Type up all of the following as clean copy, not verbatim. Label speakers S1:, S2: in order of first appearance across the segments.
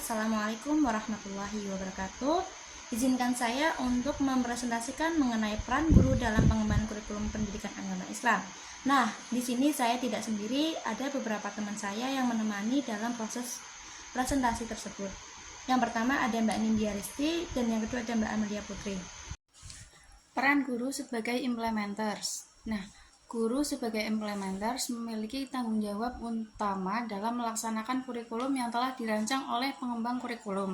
S1: Assalamualaikum warahmatullahi wabarakatuh. Izinkan saya untuk mempresentasikan mengenai peran guru dalam pengembangan kurikulum pendidikan agama Islam. Nah, di sini saya tidak sendiri, ada beberapa teman saya yang menemani dalam proses presentasi tersebut. Yang pertama ada Mbak Nindya Risti dan yang kedua ada Mbak Amelia Putri.
S2: Peran guru sebagai implementers. Nah, guru sebagai implementers memiliki tanggung jawab utama dalam melaksanakan kurikulum yang telah dirancang oleh pengembang kurikulum.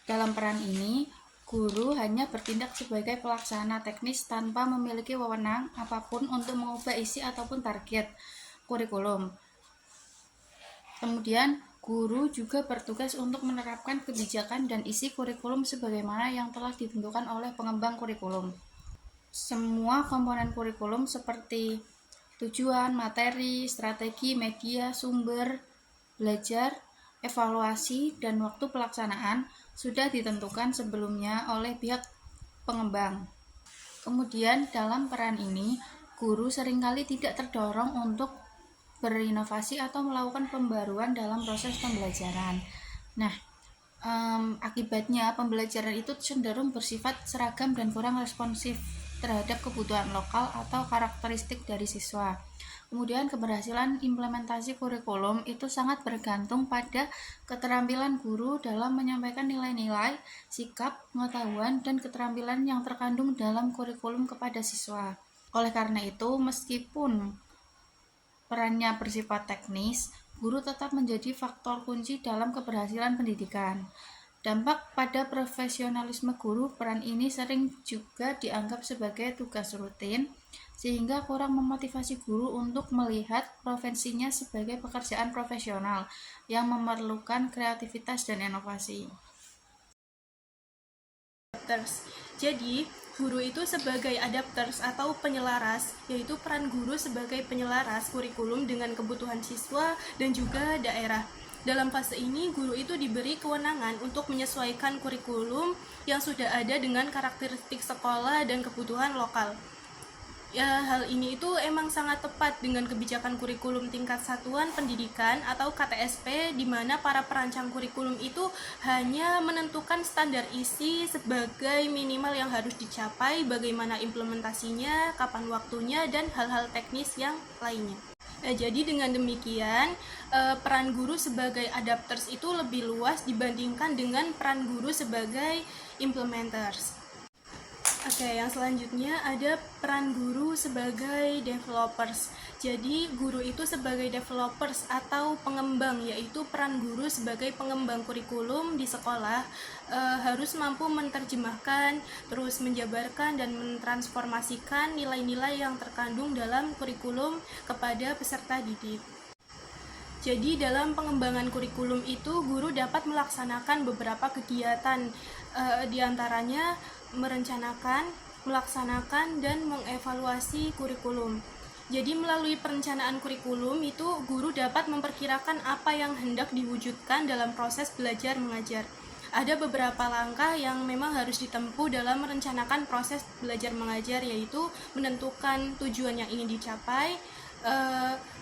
S2: Dalam peran ini, guru hanya bertindak sebagai pelaksana teknis tanpa memiliki wewenang apapun untuk mengubah isi ataupun target kurikulum. Kemudian, guru juga bertugas untuk menerapkan kebijakan dan isi kurikulum sebagaimana yang telah ditentukan oleh pengembang kurikulum. Semua komponen kurikulum seperti tujuan, materi, strategi, media, sumber belajar, evaluasi, dan waktu pelaksanaan sudah ditentukan sebelumnya oleh pihak pengembang. Kemudian dalam peran ini, guru seringkali tidak terdorong untuk berinovasi atau melakukan pembaruan dalam proses pembelajaran. Nah, akibatnya pembelajaran itu cenderung bersifat seragam dan kurang responsif terhadap kebutuhan lokal atau karakteristik dari siswa. Kemudian keberhasilan implementasi kurikulum itu sangat bergantung pada keterampilan guru dalam menyampaikan nilai-nilai, sikap, pengetahuan, dan keterampilan yang terkandung dalam kurikulum kepada siswa. Oleh karena itu, meskipun perannya bersifat teknis, guru tetap menjadi faktor kunci dalam keberhasilan pendidikan. Dampak pada profesionalisme guru, peran ini sering juga dianggap sebagai tugas rutin, sehingga kurang memotivasi guru untuk melihat profesinya sebagai pekerjaan profesional yang memerlukan kreativitas dan inovasi.
S3: Jadi, guru itu sebagai adapters atau penyelaras, yaitu peran guru sebagai penyelaras kurikulum dengan kebutuhan siswa dan juga daerah. Dalam fase ini, guru itu diberi kewenangan untuk menyesuaikan kurikulum yang sudah ada dengan karakteristik sekolah dan kebutuhan lokal. Ya, hal ini itu emang sangat tepat dengan kebijakan kurikulum tingkat satuan pendidikan atau KTSP, di mana para perancang kurikulum itu hanya menentukan standar isi sebagai minimal yang harus dicapai, bagaimana implementasinya, kapan waktunya, dan hal-hal teknis yang lainnya. Jadi dengan demikian, peran guru sebagai adapters itu lebih luas dibandingkan dengan peran guru sebagai implementers. Yang selanjutnya ada peran guru sebagai developers. Jadi guru itu sebagai developers atau pengembang, yaitu peran guru sebagai pengembang kurikulum di sekolah harus mampu menerjemahkan, terus menjabarkan dan mentransformasikan nilai-nilai yang terkandung dalam kurikulum kepada peserta didik. Jadi dalam pengembangan kurikulum itu guru dapat melaksanakan beberapa kegiatan, diantaranya merencanakan, melaksanakan, dan mengevaluasi kurikulum. Jadi melalui perencanaan kurikulum itu guru dapat memperkirakan apa yang hendak diwujudkan dalam proses belajar mengajar. Ada beberapa langkah yang memang harus ditempuh dalam merencanakan proses belajar mengajar, yaitu menentukan tujuan yang ingin dicapai,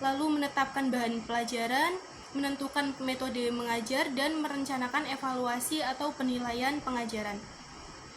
S3: lalu menetapkan bahan pelajaran, menentukan metode mengajar, dan merencanakan evaluasi atau penilaian pengajaran.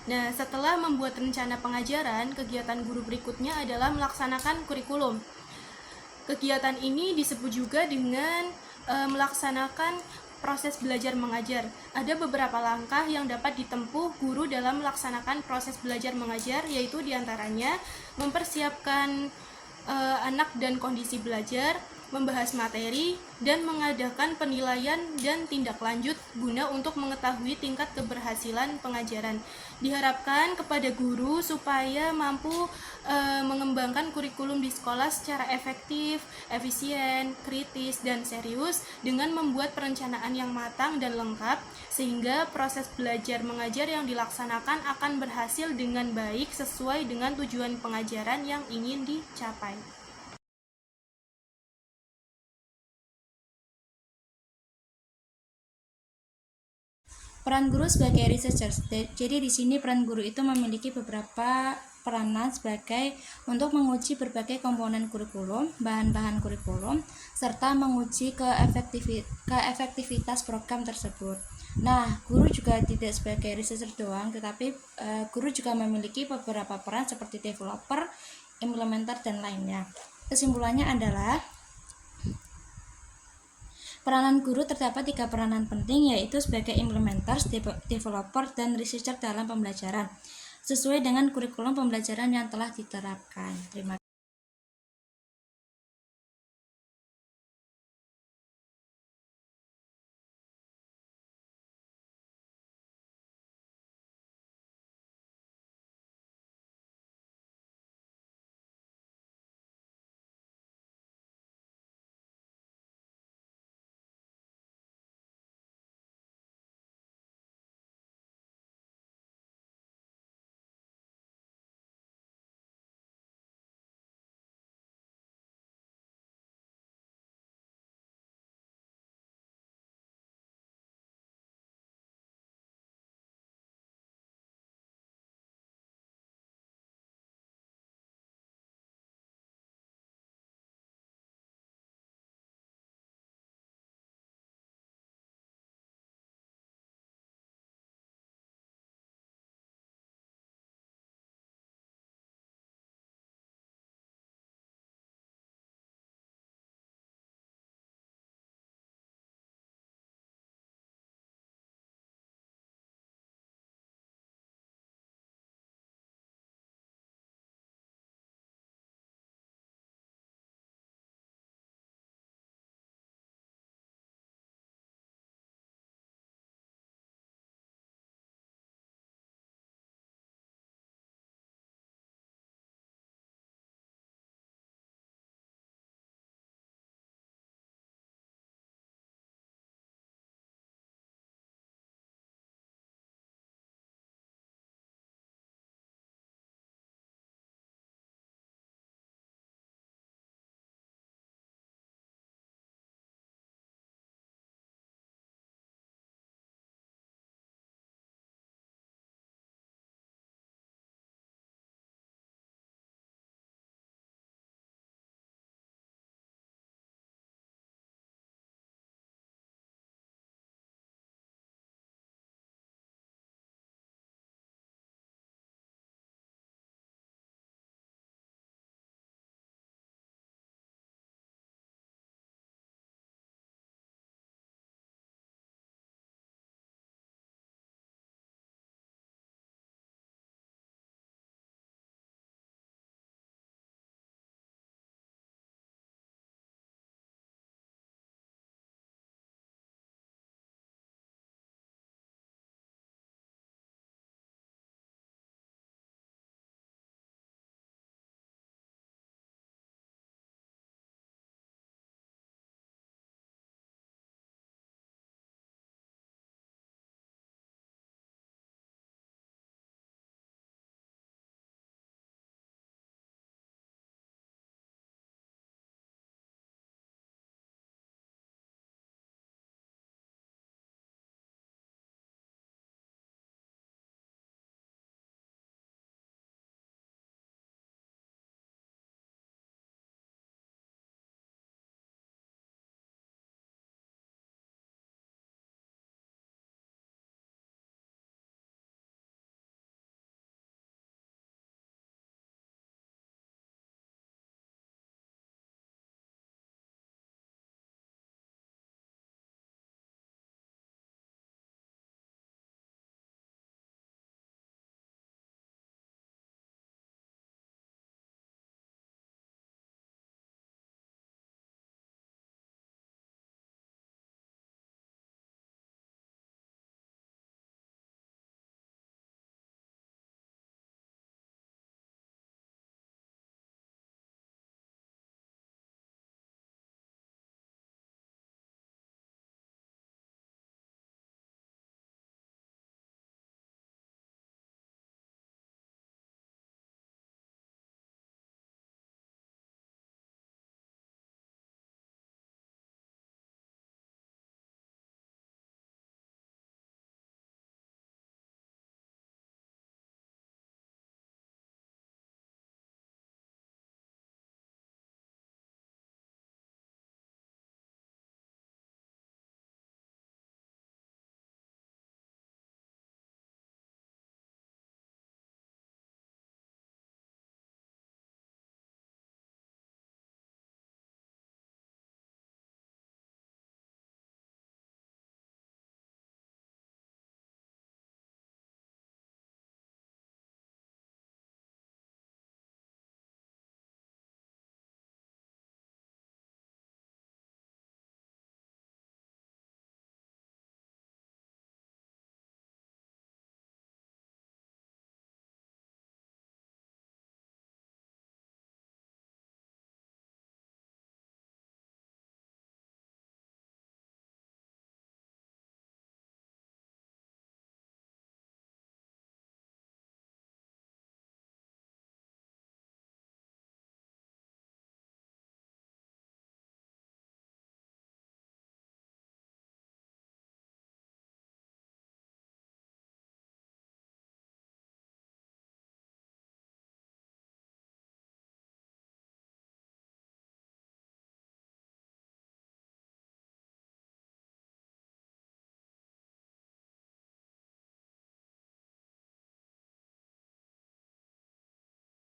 S3: Nah, setelah membuat rencana pengajaran, kegiatan guru berikutnya adalah melaksanakan kurikulum. Kegiatan ini disebut juga dengan melaksanakan proses belajar mengajar. Ada beberapa langkah yang dapat ditempuh guru dalam melaksanakan proses belajar mengajar, yaitu diantaranya mempersiapkan anak dan kondisi belajar, membahas materi, dan mengadakan penilaian dan tindak lanjut guna untuk mengetahui tingkat keberhasilan pengajaran. Diharapkan kepada guru supaya mampu mengembangkan kurikulum di sekolah secara efektif, efisien, kritis, dan serius dengan membuat perencanaan yang matang dan lengkap, sehingga proses belajar mengajar yang dilaksanakan akan berhasil dengan baik sesuai dengan tujuan pengajaran yang ingin dicapai.
S1: Peran guru sebagai researcher. Jadi di sini peran guru itu memiliki beberapa berperanan sebagai untuk menguji berbagai komponen kurikulum, bahan-bahan kurikulum, serta menguji keefektivitas program tersebut. Nah, guru juga tidak sebagai researcher doang, tetapi guru juga memiliki beberapa peran seperti developer, implementer, dan lainnya. Kesimpulannya adalah peranan guru terdapat 3 peranan penting, yaitu sebagai implementers, developer, dan researcher dalam pembelajaran sesuai dengan kurikulum pembelajaran yang telah diterapkan. Terima kasih.